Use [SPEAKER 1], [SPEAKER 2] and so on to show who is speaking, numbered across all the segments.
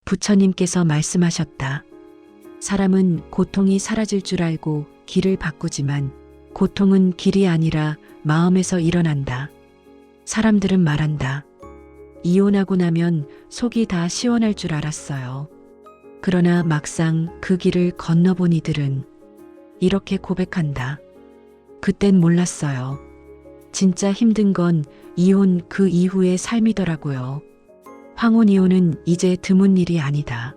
[SPEAKER 1] 부처님께서 말씀하셨다. 사람은 고통이 사라질 줄 알고 길을 바꾸지만 고통은 길이 아니라 마음에서 일어난다. 사람들은 말한다. 이혼하고 나면 속이 다 시원할 줄 알았어요. 그러나 막상 그 길을 건너본 이들은 이렇게 고백한다. 그땐 몰랐어요. 진짜 힘든 건 이혼 그 이후의 삶이더라고요. 황혼 이혼은 이제 드문 일이 아니다.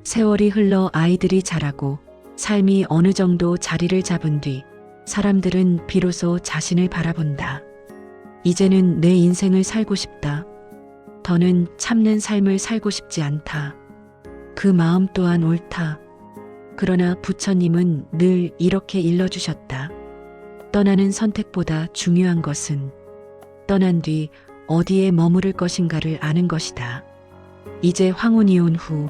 [SPEAKER 1] 세월이 흘러 아이들이 자라고 삶이 어느 정도 자리를 잡은 뒤 사람들은 비로소 자신을 바라본다. 이제는 내 인생을 살고 싶다. 더는 참는 삶을 살고 싶지 않다. 그 마음 또한 옳다. 그러나 부처님은 늘 이렇게 일러주셨다. 떠나는 선택보다 중요한 것은 떠난 뒤 어디에 머무를 것인가를 아는 것이다. 이제 황혼 이혼 후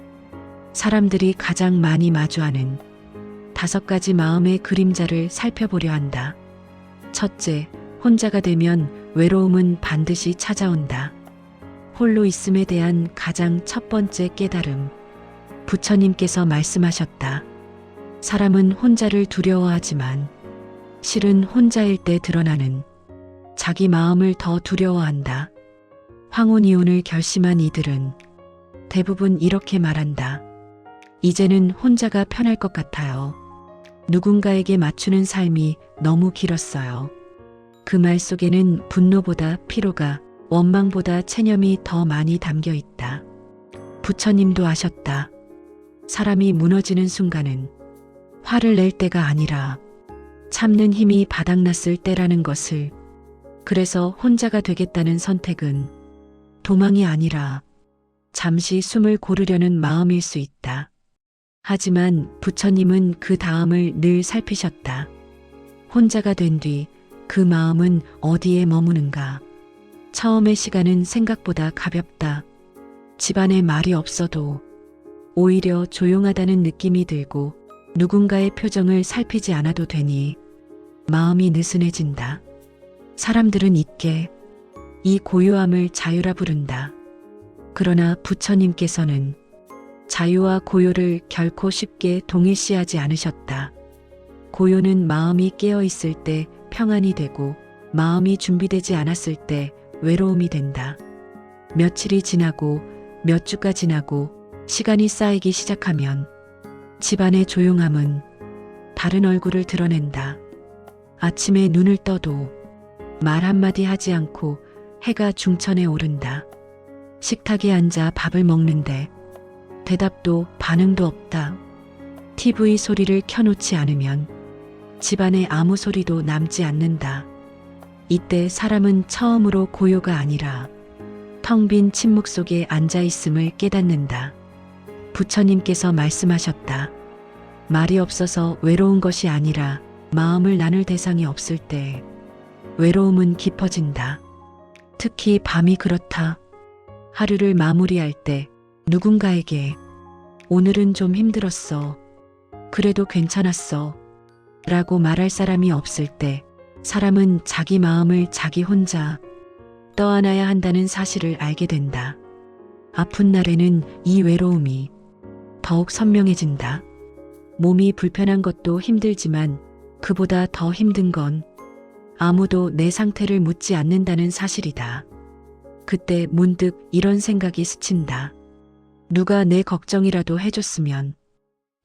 [SPEAKER 1] 사람들이 가장 많이 마주하는 5가지 마음의 그림자를 살펴보려 한다. 첫째, 혼자가 되면 외로움은 반드시 찾아온다. 홀로 있음에 대한 가장 첫 번째 깨달음. 부처님께서 말씀하셨다. 사람은 혼자를 두려워하지만 실은 혼자일 때 드러나는 자기 마음을 더 두려워한다. 황혼 이혼을 결심한 이들은 대부분 이렇게 말한다. 이제는 혼자가 편할 것 같아요. 누군가에게 맞추는 삶이 너무 길었어요. 그 말 속에는 분노보다 피로가, 원망보다 체념이 더 많이 담겨 있다. 부처님도 아셨다. 사람이 무너지는 순간은 화를 낼 때가 아니라 참는 힘이 바닥났을 때라는 것을. 그래서 혼자가 되겠다는 선택은 도망이 아니라 잠시 숨을 고르려는 마음일 수 있다. 하지만 부처님은 그 다음을 늘 살피셨다. 혼자가 된 뒤 그 마음은 어디에 머무는가. 처음의 시간은 생각보다 가볍다. 집안에 말이 없어도 오히려 조용하다는 느낌이 들고 누군가의 표정을 살피지 않아도 되니 마음이 느슨해진다. 사람들은 잊게 이 고요함을 자유라 부른다. 그러나 부처님께서는 자유와 고요를 결코 쉽게 동일시하지 않으셨다. 고요는 마음이 깨어 있을 때 평안이 되고 마음이 준비되지 않았을 때 외로움이 된다. 며칠이 지나고 몇 주가 지나고 시간이 쌓이기 시작하면 집안의 조용함은 다른 얼굴을 드러낸다. 아침에 눈을 떠도 말 한마디 하지 않고 해가 중천에 오른다. 식탁에 앉아 밥을 먹는데 대답도 반응도 없다. TV 소리를 켜놓지 않으면 집안에 아무 소리도 남지 않는다. 이때 사람은 처음으로 고요가 아니라 텅 빈 침묵 속에 앉아있음을 깨닫는다. 부처님께서 말씀하셨다. 말이 없어서 외로운 것이 아니라 마음을 나눌 대상이 없을 때 외로움은 깊어진다. 특히 밤이 그렇다. 하루를 마무리할 때 누군가에게 오늘은 좀 힘들었어. 그래도 괜찮았어. 라고 말할 사람이 없을 때 사람은 자기 마음을 자기 혼자 떠안아야 한다는 사실을 알게 된다. 아픈 날에는 이 외로움이 더욱 선명해진다. 몸이 불편한 것도 힘들지만 그보다 더 힘든 건 아무도 내 상태를 묻지 않는다는 사실이다. 그때 문득 이런 생각이 스친다. 누가 내 걱정이라도 해줬으면.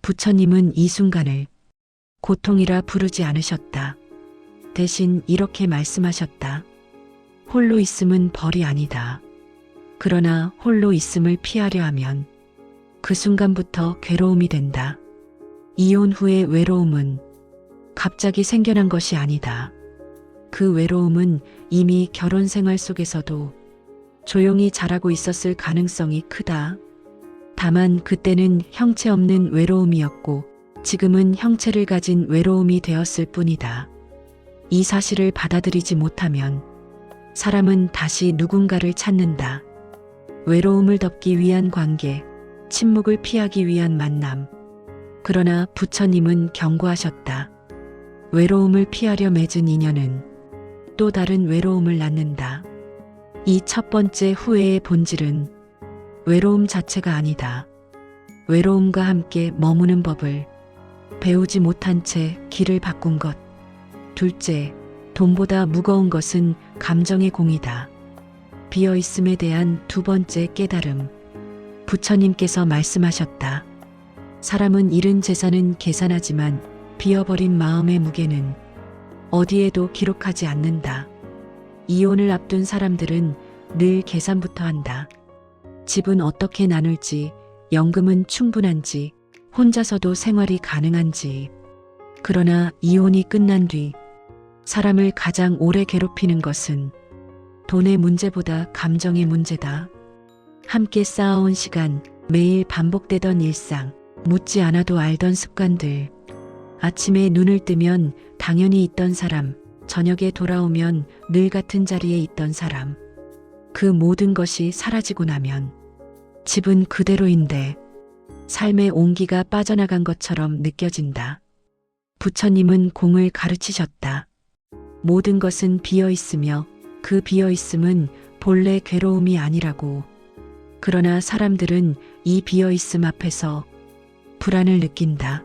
[SPEAKER 1] 부처님은 이 순간을 고통이라 부르지 않으셨다. 대신 이렇게 말씀하셨다. 홀로 있음은 벌이 아니다. 그러나 홀로 있음을 피하려 하면 그 순간부터 괴로움이 된다. 이혼 후의 외로움은 갑자기 생겨난 것이 아니다. 그 외로움은 이미 결혼 생활 속에서도 조용히 자라고 있었을 가능성이 크다. 다만 그때는 형체 없는 외로움이었고 지금은 형체를 가진 외로움이 되었을 뿐이다. 이 사실을 받아들이지 못하면 사람은 다시 누군가를 찾는다. 외로움을 덮기 위한 관계, 침묵을 피하기 위한 만남. 그러나 부처님은 경고하셨다. 외로움을 피하려 맺은 인연은 또 다른 외로움을 낳는다. 이 첫 번째 후회의 본질은 외로움 자체가 아니다. 외로움과 함께 머무는 법을 배우지 못한 채 길을 바꾼 것. 둘째, 돈보다 무거운 것은 감정의 공이다. 비어있음에 대한 두 번째 깨달음. 부처님께서 말씀하셨다. 사람은 잃은 재산은 계산하지만 비어버린 마음의 무게는 어디에도 기록하지 않는다. 이혼을 앞둔 사람들은 늘 계산부터 한다. 집은 어떻게 나눌지, 연금은 충분한지, 혼자서도 생활이 가능한지. 그러나 이혼이 끝난 뒤 사람을 가장 오래 괴롭히는 것은 돈의 문제보다 감정의 문제다. 함께 쌓아온 시간, 매일 반복되던 일상, 묻지 않아도 알던 습관들. 아침에 눈을 뜨면 당연히 있던 사람, 저녁에 돌아오면 늘 같은 자리에 있던 사람. 그 모든 것이 사라지고 나면 집은 그대로인데 삶의 온기가 빠져나간 것처럼 느껴진다. 부처님은 공을 가르치셨다. 모든 것은 비어 있으며 그 비어 있음은 본래 괴로움이 아니라고. 그러나 사람들은 이 비어 있음 앞에서 불안을 느낀다.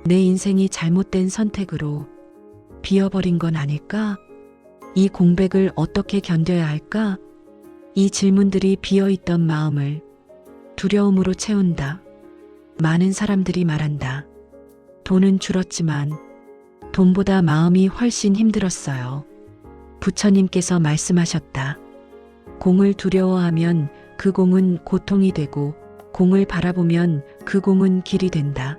[SPEAKER 1] 내 인생이 잘못된 선택으로 비어버린 건 아닐까? 이 공백을 어떻게 견뎌야 할까? 이 질문들이 비어있던 마음을 두려움으로 채운다. 많은 사람들이 말한다. 돈은 줄었지만 돈보다 마음이 훨씬 힘들었어요. 부처님께서 말씀하셨다. 공을 두려워하면 그 공은 고통이 되고 공을 바라보면 그 공은 길이 된다.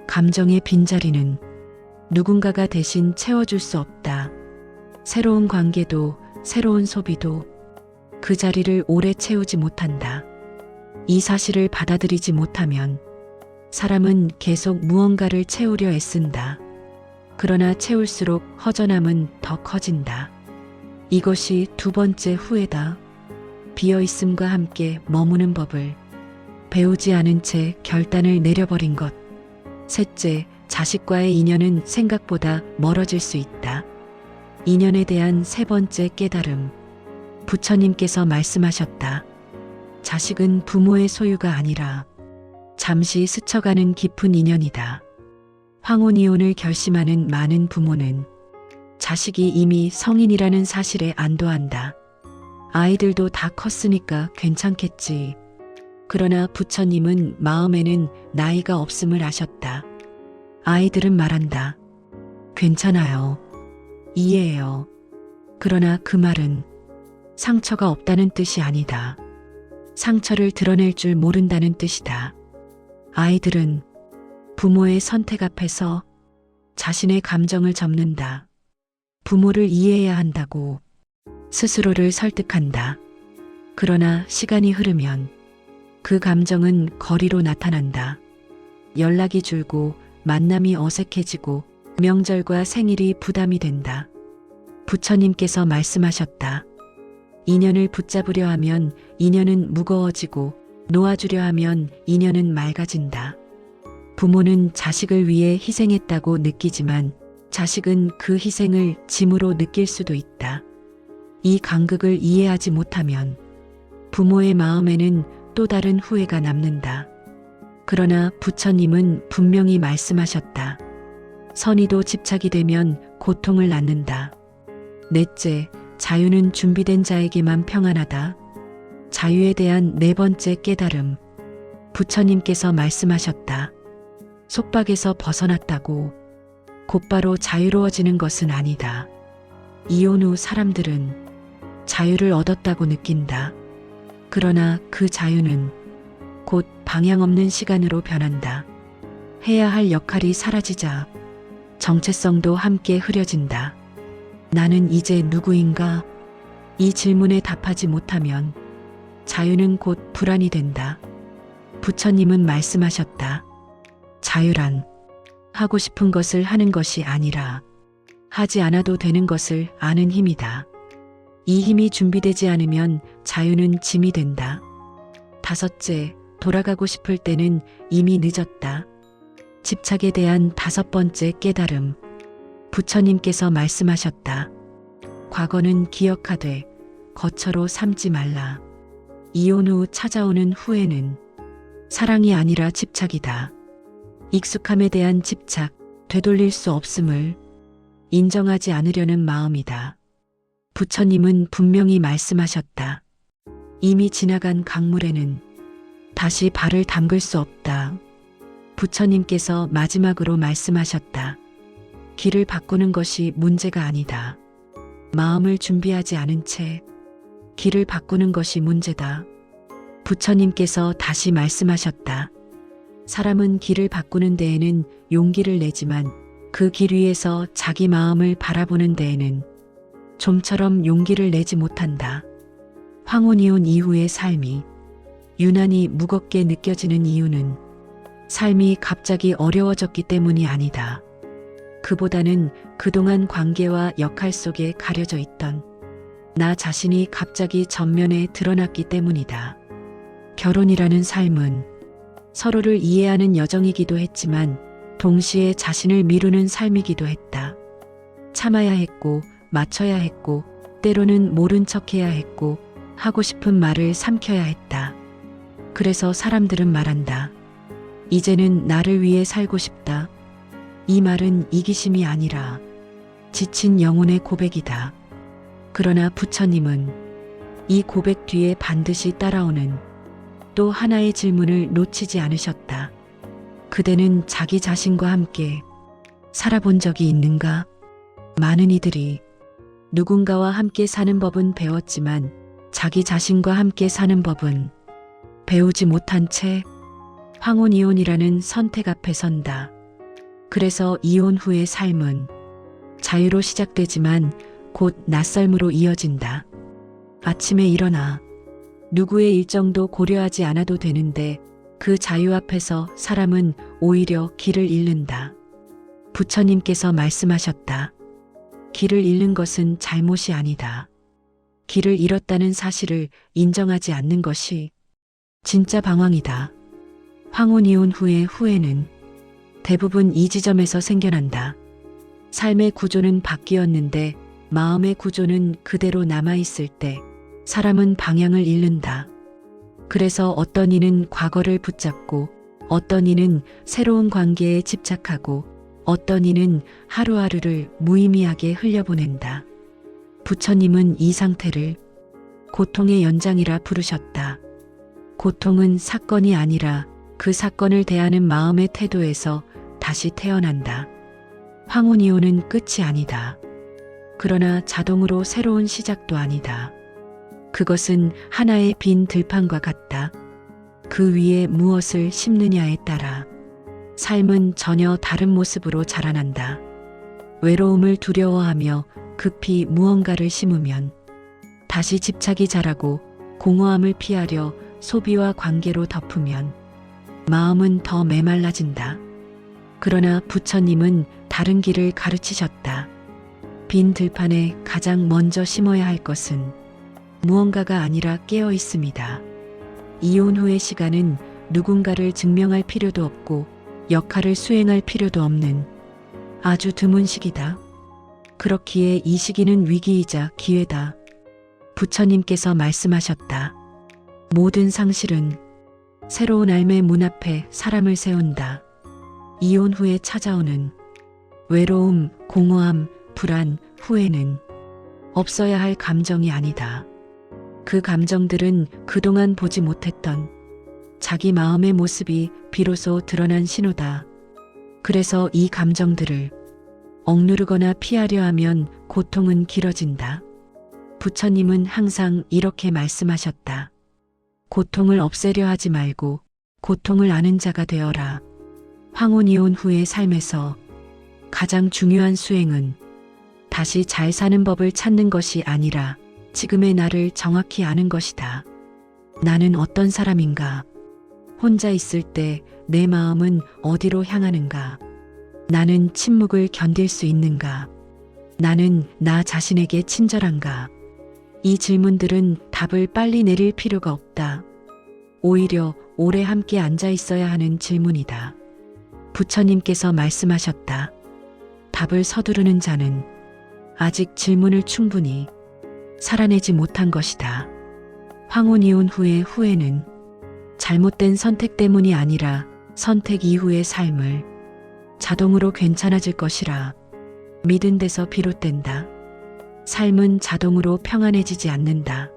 [SPEAKER 1] 감정의 빈자리는 누군가가 대신 채워줄 수 없다. 새로운 관계도 새로운 소비도 그 자리를 오래 채우지 못한다. 이 사실을 받아들이지 못하면 사람은 계속 무언가를 채우려 애쓴다. 그러나 채울수록 허전함은 더 커진다. 이것이 두 번째 후회다. 비어있음과 함께 머무는 법을 배우지 않은 채 결단을 내려버린 것. 셋째, 자식과의 인연은 생각보다 멀어질 수 있다. 인연에 대한 세 번째 깨달음. 부처님께서 말씀하셨다. 자식은 부모의 소유가 아니라 잠시 스쳐가는 깊은 인연이다. 황혼이혼을 결심하는 많은 부모는 자식이 이미 성인이라는 사실에 안도한다. 아이들도 다 컸으니까 괜찮겠지. 그러나 부처님은 마음에는 나이가 없음을 아셨다. 아이들은 말한다. 괜찮아요. 이해해요. 그러나 그 말은 상처가 없다는 뜻이 아니다. 상처를 드러낼 줄 모른다는 뜻이다. 아이들은 부모의 선택 앞에서 자신의 감정을 접는다. 부모를 이해해야 한다고 스스로를 설득한다. 그러나 시간이 흐르면 그 감정은 거리로 나타난다. 연락이 줄고 만남이 어색해지고 명절과 생일이 부담이 된다. 부처님께서 말씀하셨다. 인연을 붙잡으려 하면 인연은 무거워지고 놓아주려 하면 인연은 맑아진다. 부모는 자식을 위해 희생했다고 느끼지만 자식은 그 희생을 짐으로 느낄 수도 있다. 이 간극을 이해하지 못하면 부모의 마음에는 또 다른 후회가 남는다. 그러나 부처님은 분명히 말씀하셨다. 선의도 집착이 되면 고통을 낳는다. 넷째, 자유는 준비된 자에게만 평안하다. 자유에 대한 네 번째 깨달음. 부처님께서 말씀하셨다. 속박에서 벗어났다고 곧바로 자유로워지는 것은 아니다. 이혼 후 사람들은 자유를 얻었다고 느낀다. 그러나 그 자유는 곧 방향 없는 시간으로 변한다. 해야 할 역할이 사라지자 정체성도 함께 흐려진다. 나는 이제 누구인가? 이 질문에 답하지 못하면 자유는 곧 불안이 된다. 부처님은 말씀하셨다. 자유란 하고 싶은 것을 하는 것이 아니라 하지 않아도 되는 것을 아는 힘이다. 이 힘이 준비되지 않으면 자유는 짐이 된다. 다섯째, 돌아가고 싶을 때는 이미 늦었다. 집착에 대한 다섯 번째 깨달음. 부처님께서 말씀하셨다. 과거는 기억하되 거처로 삼지 말라. 이혼 후 찾아오는 후회는 사랑이 아니라 집착이다. 익숙함에 대한 집착, 되돌릴 수 없음을 인정하지 않으려는 마음이다. 부처님은 분명히 말씀하셨다. 이미 지나간 강물에는 다시 발을 담글 수 없다. 부처님께서 마지막으로 말씀하셨다. 길을 바꾸는 것이 문제가 아니다. 마음을 준비하지 않은 채 길을 바꾸는 것이 문제다. 부처님께서 다시 말씀하셨다. 사람은 길을 바꾸는 데에는 용기를 내지만 그 길 위에서 자기 마음을 바라보는 데에는 좀처럼 용기를 내지 못한다. 황혼이혼 이후의 삶이 유난히 무겁게 느껴지는 이유는 삶이 갑자기 어려워졌기 때문이 아니다. 그보다는 그동안 관계와 역할 속에 가려져 있던 나 자신이 갑자기 전면에 드러났기 때문이다. 결혼이라는 삶은 서로를 이해하는 여정이기도 했지만 동시에 자신을 미루는 삶이기도 했다. 참아야 했고 맞춰야 했고 때로는 모른 척해야 했고 하고 싶은 말을 삼켜야 했다. 그래서 사람들은 말한다. 이제는 나를 위해 살고 싶다. 이 말은 이기심이 아니라 지친 영혼의 고백이다. 그러나 부처님은 이 고백 뒤에 반드시 따라오는 또 하나의 질문을 놓치지 않으셨다. 그대는 자기 자신과 함께 살아본 적이 있는가? 많은 이들이 누군가와 함께 사는 법은 배웠지만 자기 자신과 함께 사는 법은 배우지 못한 채 황혼이혼이라는 선택 앞에 선다. 그래서 이혼 후의 삶은 자유로 시작되지만 곧 낯설므로 이어진다. 아침에 일어나 누구의 일정도 고려하지 않아도 되는데 그 자유 앞에서 사람은 오히려 길을 잃는다. 부처님께서 말씀하셨다. 길을 잃는 것은 잘못이 아니다. 길을 잃었다는 사실을 인정하지 않는 것이 진짜 방황이다. 황혼이혼 후의 후회는 대부분 이 지점에서 생겨난다. 삶의 구조는 바뀌었는데 마음의 구조는 그대로 남아있을 때 사람은 방향을 잃는다. 그래서 어떤 이는 과거를 붙잡고 어떤 이는 새로운 관계에 집착하고 어떤 이는 하루하루를 무의미하게 흘려보낸다. 부처님은 이 상태를 고통의 연장이라 부르셨다. 고통은 사건이 아니라 그 사건을 대하는 마음의 태도에서 다시 태어난다. 황혼이혼은 끝이 아니다. 그러나 자동으로 새로운 시작도 아니다. 그것은 하나의 빈 들판과 같다. 그 위에 무엇을 심느냐에 따라 삶은 전혀 다른 모습으로 자라난다. 외로움을 두려워하며 급히 무언가를 심으면 다시 집착이 자라고 공허함을 피하려 소비와 관계로 덮으면 마음은 더 메말라진다. 그러나 부처님은 다른 길을 가르치셨다. 빈 들판에 가장 먼저 심어야 할 것은 무언가가 아니라 깨어 있습니다. 이혼 후의 시간은 누군가를 증명할 필요도 없고 역할을 수행할 필요도 없는 아주 드문 시기다. 그렇기에 이 시기는 위기이자 기회다. 부처님께서 말씀하셨다. 모든 상실은 새로운 삶의 문 앞에 사람을 세운다. 이혼 후에 찾아오는 외로움, 공허함, 불안, 후회는 없어야 할 감정이 아니다. 그 감정들은 그동안 보지 못했던 자기 마음의 모습이 비로소 드러난 신호다. 그래서 이 감정들을 억누르거나 피하려 하면 고통은 길어진다. 부처님은 항상 이렇게 말씀하셨다. 고통을 없애려 하지 말고 고통을 아는 자가 되어라. 황혼이혼 후의 삶에서 가장 중요한 수행은 다시 잘 사는 법을 찾는 것이 아니라 지금의 나를 정확히 아는 것이다. 나는 어떤 사람인가? 혼자 있을 때 내 마음은 어디로 향하는가? 나는 침묵을 견딜 수 있는가? 나는 나 자신에게 친절한가? 이 질문들은 답을 빨리 내릴 필요가 없다. 오히려 오래 함께 앉아 있어야 하는 질문이다. 부처님께서 말씀하셨다. 답을 서두르는 자는 아직 질문을 충분히 살아내지 못한 것이다. 황혼이혼 후의 후회는 잘못된 선택 때문이 아니라 선택 이후의 삶을 자동으로 괜찮아질 것이라 믿은 데서 비롯된다. 삶은 자동으로 평안해지지 않는다.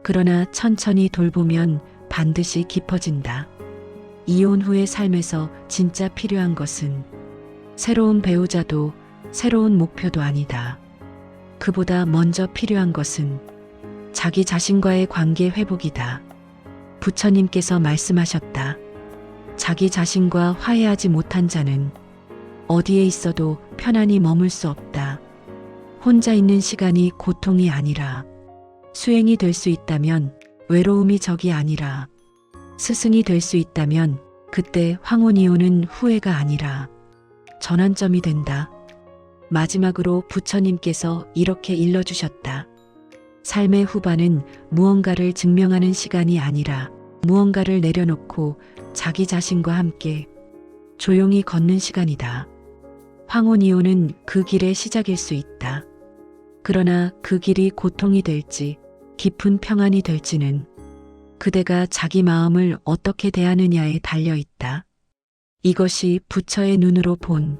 [SPEAKER 1] 그러나 천천히 돌보면 반드시 깊어진다. 이혼 후의 삶에서 진짜 필요한 것은 새로운 배우자도 새로운 목표도 아니다. 그보다 먼저 필요한 것은 자기 자신과의 관계 회복이다. 부처님께서 말씀하셨다. 자기 자신과 화해하지 못한 자는 어디에 있어도 편안히 머물 수 없다. 혼자 있는 시간이 고통이 아니라 수행이 될 수 있다면 외로움이 적이 아니라 스승이 될 수 있다면 그때 황혼이혼은 후회가 아니라 전환점이 된다. 마지막으로 부처님께서 이렇게 일러주셨다. 삶의 후반은 무언가를 증명하는 시간이 아니라 무언가를 내려놓고 자기 자신과 함께 조용히 걷는 시간이다. 황혼이혼은 그 길의 시작일 수 있다. 그러나 그 길이 고통이 될지 깊은 평안이 될지는 그대가 자기 마음을 어떻게 대하느냐에 달려 있다. 이것이 부처의 눈으로 본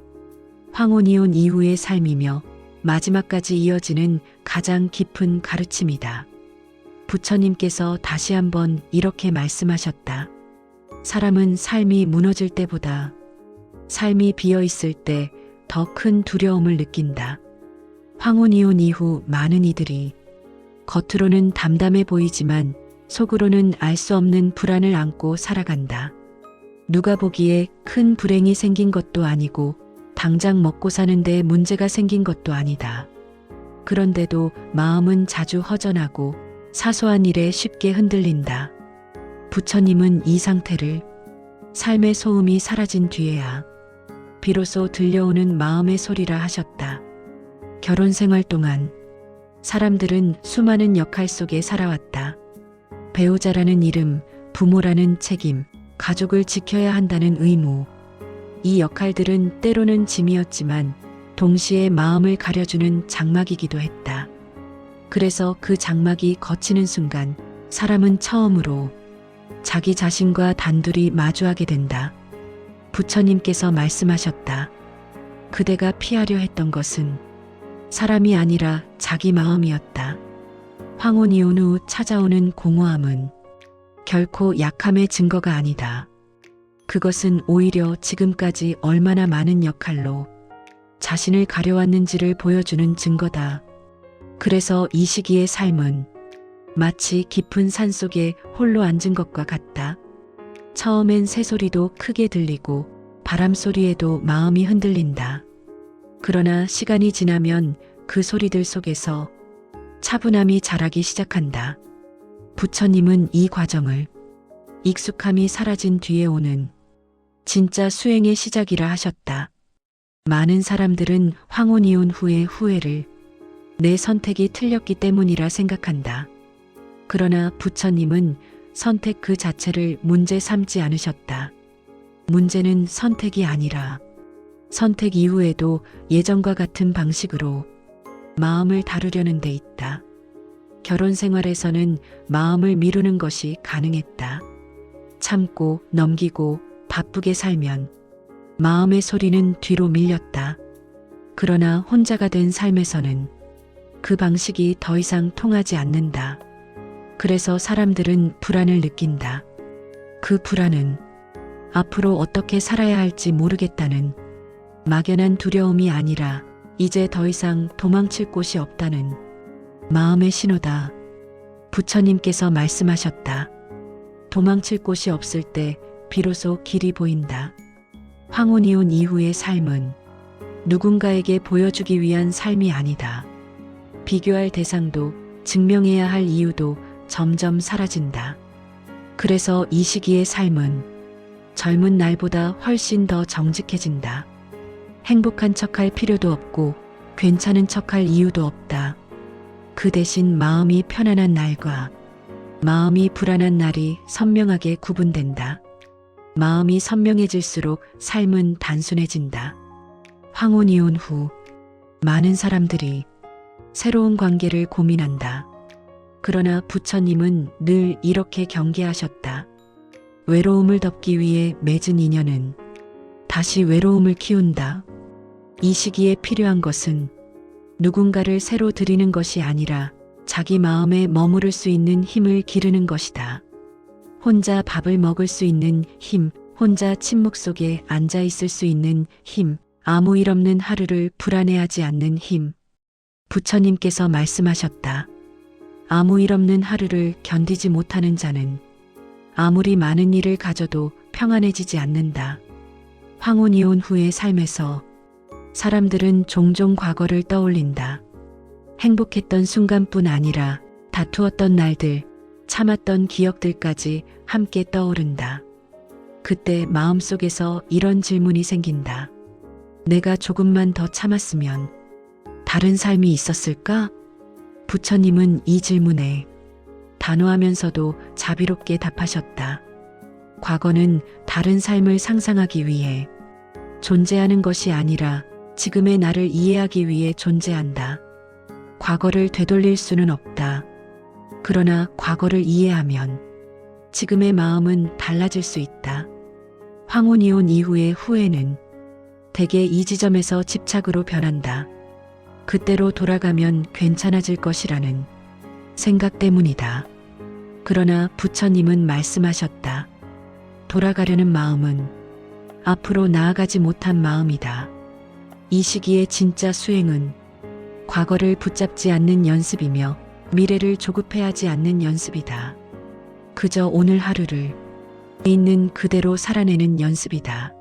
[SPEAKER 1] 황혼이혼 이후의 삶이며 마지막까지 이어지는 가장 깊은 가르침이다. 부처님께서 다시 한번 이렇게 말씀하셨다. 사람은 삶이 무너질 때보다 삶이 비어 있을 때 더 큰 두려움을 느낀다. 황혼이혼 이후 많은 이들이 겉으로는 담담해 보이지만 속으로는 알 수 없는 불안을 안고 살아간다. 누가 보기에 큰 불행이 생긴 것도 아니고 당장 먹고 사는데 문제가 생긴 것도 아니다. 그런데도 마음은 자주 허전하고 사소한 일에 쉽게 흔들린다. 부처님은 이 상태를 삶의 소음이 사라진 뒤에야 비로소 들려오는 마음의 소리라 하셨다. 결혼 생활 동안 사람들은 수많은 역할 속에 살아왔다. 배우자라는 이름, 부모라는 책임, 가족을 지켜야 한다는 의무. 이 역할들은 때로는 짐이었지만 동시에 마음을 가려주는 장막이기도 했다. 그래서 그 장막이 걷히는 순간 사람은 처음으로 자기 자신과 단둘이 마주하게 된다. 부처님께서 말씀하셨다. 그대가 피하려 했던 것은 사람이 아니라 자기 마음이었다. 황혼이혼 후 찾아오는 공허함은 결코 약함의 증거가 아니다. 그것은 오히려 지금까지 얼마나 많은 역할로 자신을 가려왔는지를 보여주는 증거다. 그래서 이 시기의 삶은 마치 깊은 산 속에 홀로 앉은 것과 같다. 처음엔 새소리도 크게 들리고 바람 소리에도 마음이 흔들린다. 그러나 시간이 지나면 그 소리들 속에서 차분함이 자라기 시작한다. 부처님은 이 과정을 익숙함이 사라진 뒤에 오는 진짜 수행의 시작이라 하셨다. 많은 사람들은 황혼이혼 후의 후회를 내 선택이 틀렸기 때문이라 생각한다. 그러나 부처님은 선택 그 자체를 문제 삼지 않으셨다. 문제는 선택이 아니라 선택 이후에도 예전과 같은 방식으로 마음을 다루려는 데 있다. 결혼 생활에서는 마음을 미루는 것이 가능했다. 참고 넘기고 바쁘게 살면 마음의 소리는 뒤로 밀렸다. 그러나 혼자가 된 삶에서는 그 방식이 더 이상 통하지 않는다. 그래서 사람들은 불안을 느낀다. 그 불안은 앞으로 어떻게 살아야 할지 모르겠다는 막연한 두려움이 아니라 이제 더 이상 도망칠 곳이 없다는 마음의 신호다. 부처님께서 말씀하셨다. 도망칠 곳이 없을 때 비로소 길이 보인다. 황혼이혼 이후의 삶은 누군가에게 보여주기 위한 삶이 아니다. 비교할 대상도 증명해야 할 이유도 점점 사라진다. 그래서 이 시기의 삶은 젊은 날보다 훨씬 더 정직해진다. 행복한 척할 필요도 없고 괜찮은 척할 이유도 없다. 그 대신 마음이 편안한 날과 마음이 불안한 날이 선명하게 구분된다. 마음이 선명해질수록 삶은 단순해진다. 황혼이혼 후 많은 사람들이 새로운 관계를 고민한다. 그러나 부처님은 늘 이렇게 경계하셨다. 외로움을 덮기 위해 맺은 인연은 다시 외로움을 키운다. 이 시기에 필요한 것은 누군가를 새로 들이는 것이 아니라 자기 마음에 머무를 수 있는 힘을 기르는 것이다. 혼자 밥을 먹을 수 있는 힘, 혼자 침묵 속에 앉아 있을 수 있는 힘, 아무 일 없는 하루를 불안해하지 않는 힘. 부처님께서 말씀하셨다. 아무 일 없는 하루를 견디지 못하는 자는 아무리 많은 일을 가져도 평안해지지 않는다. 황혼이 온 후의 삶에서 사람들은 종종 과거를 떠올린다. 행복했던 순간뿐 아니라 다투었던 날들, 참았던 기억들까지 함께 떠오른다. 그때 마음속에서 이런 질문이 생긴다. 내가 조금만 더 참았으면 다른 삶이 있었을까? 부처님은 이 질문에 단호하면서도 자비롭게 답하셨다. 과거는 다른 삶을 상상하기 위해 존재하는 것이 아니라 지금의 나를 이해하기 위해 존재한다. 과거를 되돌릴 수는 없다. 그러나 과거를 이해하면 지금의 마음은 달라질 수 있다. 황혼이 온 이후의 후회는 대개 이 지점에서 집착으로 변한다. 그때로 돌아가면 괜찮아질 것이라는 생각 때문이다. 그러나 부처님은 말씀하셨다. 돌아가려는 마음은 앞으로 나아가지 못한 마음이다. 이 시기의 진짜 수행은 과거를 붙잡지 않는 연습이며 미래를 조급해하지 않는 연습이다. 그저 오늘 하루를 있는 그대로 살아내는 연습이다.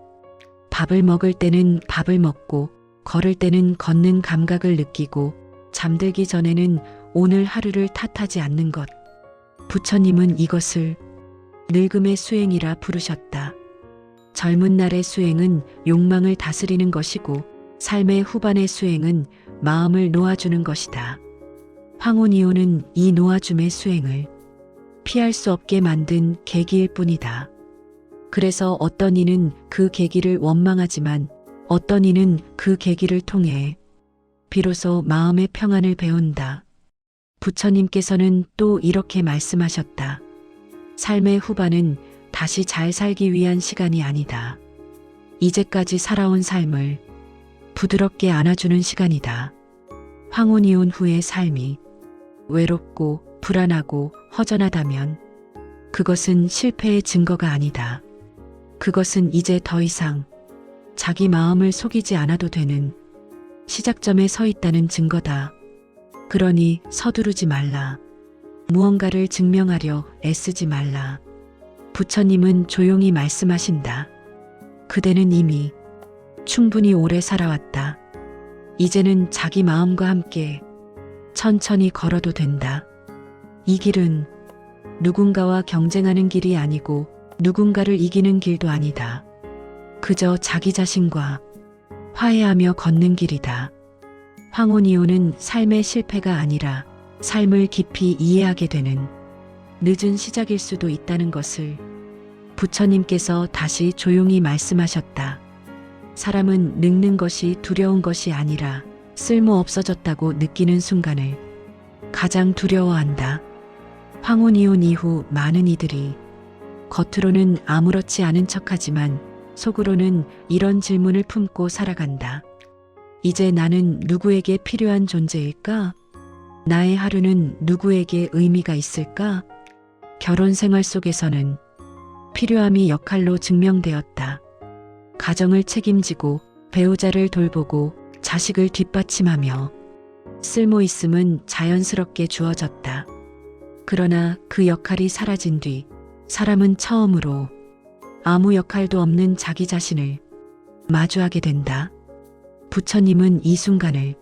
[SPEAKER 1] 밥을 먹을 때는 밥을 먹고 걸을 때는 걷는 감각을 느끼고 잠들기 전에는 오늘 하루를 탓하지 않는 것. 부처님은 이것을 늙음의 수행이라 부르셨다. 젊은 날의 수행은 욕망을 다스리는 것이고 삶의 후반의 수행은 마음을 놓아주는 것이다. 황혼이오는 이 놓아줌의 수행을 피할 수 없게 만든 계기일 뿐이다. 그래서 어떤 이는 그 계기를 원망하지만 어떤 이는 그 계기를 통해 비로소 마음의 평안을 배운다. 부처님께서는 또 이렇게 말씀하셨다. 삶의 후반은 다시 잘 살기 위한 시간이 아니다. 이제까지 살아온 삶을 부드럽게 안아주는 시간이다. 황혼이 온 후의 삶이 외롭고 불안하고 허전하다면 그것은 실패의 증거가 아니다. 그것은 이제 더 이상 자기 마음을 속이지 않아도 되는 시작점에 서 있다는 증거다. 그러니 서두르지 말라. 무언가를 증명하려 애쓰지 말라. 부처님은 조용히 말씀하신다. 그대는 이미 충분히 오래 살아왔다. 이제는 자기 마음과 함께 천천히 걸어도 된다. 이 길은 누군가와 경쟁하는 길이 아니고 누군가를 이기는 길도 아니다. 그저 자기 자신과 화해하며 걷는 길이다. 황혼이오는 삶의 실패가 아니라 삶을 깊이 이해하게 되는 늦은 시작일 수도 있다는 것을 부처님께서 다시 조용히 말씀하셨다. 사람은 늙는 것이 두려운 것이 아니라 쓸모 없어졌다고 느끼는 순간을 가장 두려워한다. 황혼이 온 이후 많은 이들이 겉으로는 아무렇지 않은 척하지만 속으로는 이런 질문을 품고 살아간다. 이제 나는 누구에게 필요한 존재일까? 나의 하루는 누구에게 의미가 있을까? 결혼 생활 속에서는 필요함이 역할로 증명되었다. 가정을 책임지고 배우자를 돌보고 자식을 뒷받침하며 쓸모 있음은 자연스럽게 주어졌다. 그러나 그 역할이 사라진 뒤 사람은 처음으로 아무 역할도 없는 자기 자신을 마주하게 된다. 부처님은 이 순간을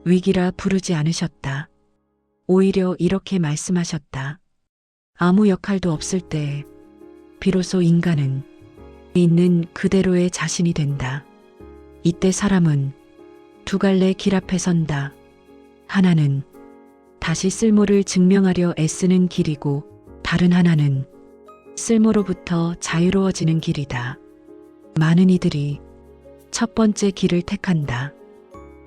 [SPEAKER 1] 위기라 부르지 않으셨다. 오히려 이렇게 말씀하셨다. 아무 역할도 없을 때 비로소 인간은 있는 그대로의 자신이 된다. 이때 사람은 두 갈래 길 앞에 선다. 하나는 다시 쓸모를 증명하려 애쓰는 길이고 다른 하나는 쓸모로부터 자유로워지는 길이다. 많은 이들이 첫 번째 길을 택한다.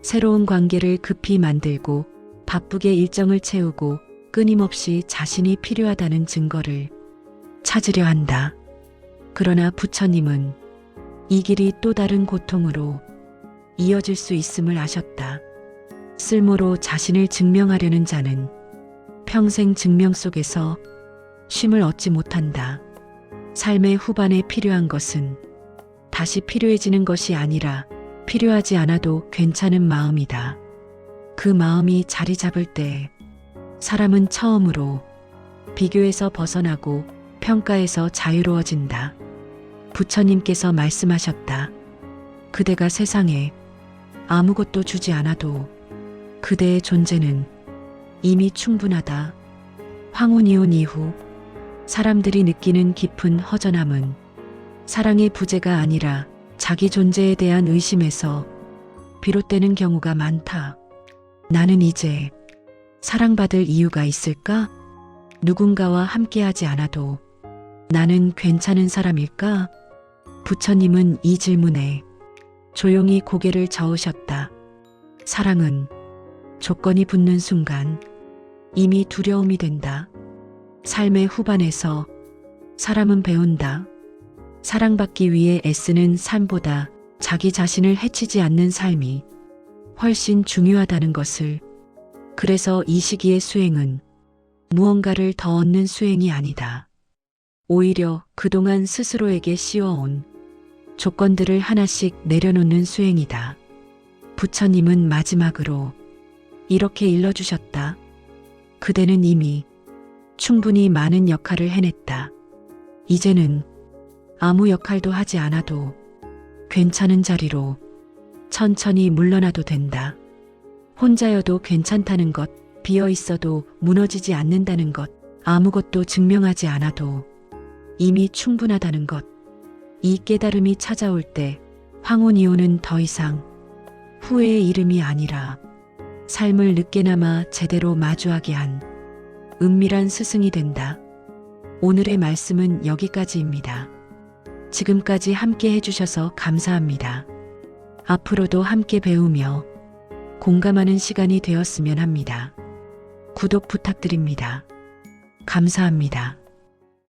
[SPEAKER 1] 새로운 관계를 급히 만들고 바쁘게 일정을 채우고 끊임없이 자신이 필요하다는 증거를 찾으려 한다. 그러나 부처님은 이 길이 또 다른 고통으로 이어질 수 있음을 아셨다. 쓸모로 자신을 증명하려는 자는 평생 증명 속에서 쉼을 얻지 못한다. 삶의 후반에 필요한 것은 다시 필요해지는 것이 아니라 필요하지 않아도 괜찮은 마음이다. 그 마음이 자리 잡을 때 사람은 처음으로 비교에서 벗어나고 평가에서 자유로워진다. 부처님께서 말씀하셨다. 그대가 세상에 아무것도 주지 않아도 그대의 존재는 이미 충분하다. 황혼이혼 이후 사람들이 느끼는 깊은 허전함은 사랑의 부재가 아니라 자기 존재에 대한 의심에서 비롯되는 경우가 많다. 나는 이제 사랑받을 이유가 있을까? 누군가와 함께하지 않아도 나는 괜찮은 사람일까? 부처님은 이 질문에 조용히 고개를 저으셨다. 사랑은 조건이 붙는 순간 이미 두려움이 된다. 삶의 후반에서 사람은 배운다. 사랑받기 위해 애쓰는 삶보다 자기 자신을 해치지 않는 삶이 훨씬 중요하다는 것을. 그래서 이 시기의 수행은 무언가를 더 얻는 수행이 아니다. 오히려 그동안 스스로에게 씌워온 조건들을 하나씩 내려놓는 수행이다. 부처님은 마지막으로 이렇게 일러주셨다. 그대는 이미 충분히 많은 역할을 해냈다. 이제는 아무 역할도 하지 않아도 괜찮은 자리로 천천히 물러나도 된다. 혼자여도 괜찮다는 것, 비어 있어도 무너지지 않는다는 것, 아무것도 증명하지 않아도 이미 충분하다는 것. 이 깨달음이 찾아올 때 황혼이혼은 더 이상 후회의 이름이 아니라 삶을 늦게나마 제대로 마주하게 한 은밀한 스승이 된다. 오늘의 말씀은 여기까지입니다. 지금까지 함께 해주셔서 감사합니다. 앞으로도 함께 배우며 공감하는 시간이 되었으면 합니다. 구독 부탁드립니다. 감사합니다.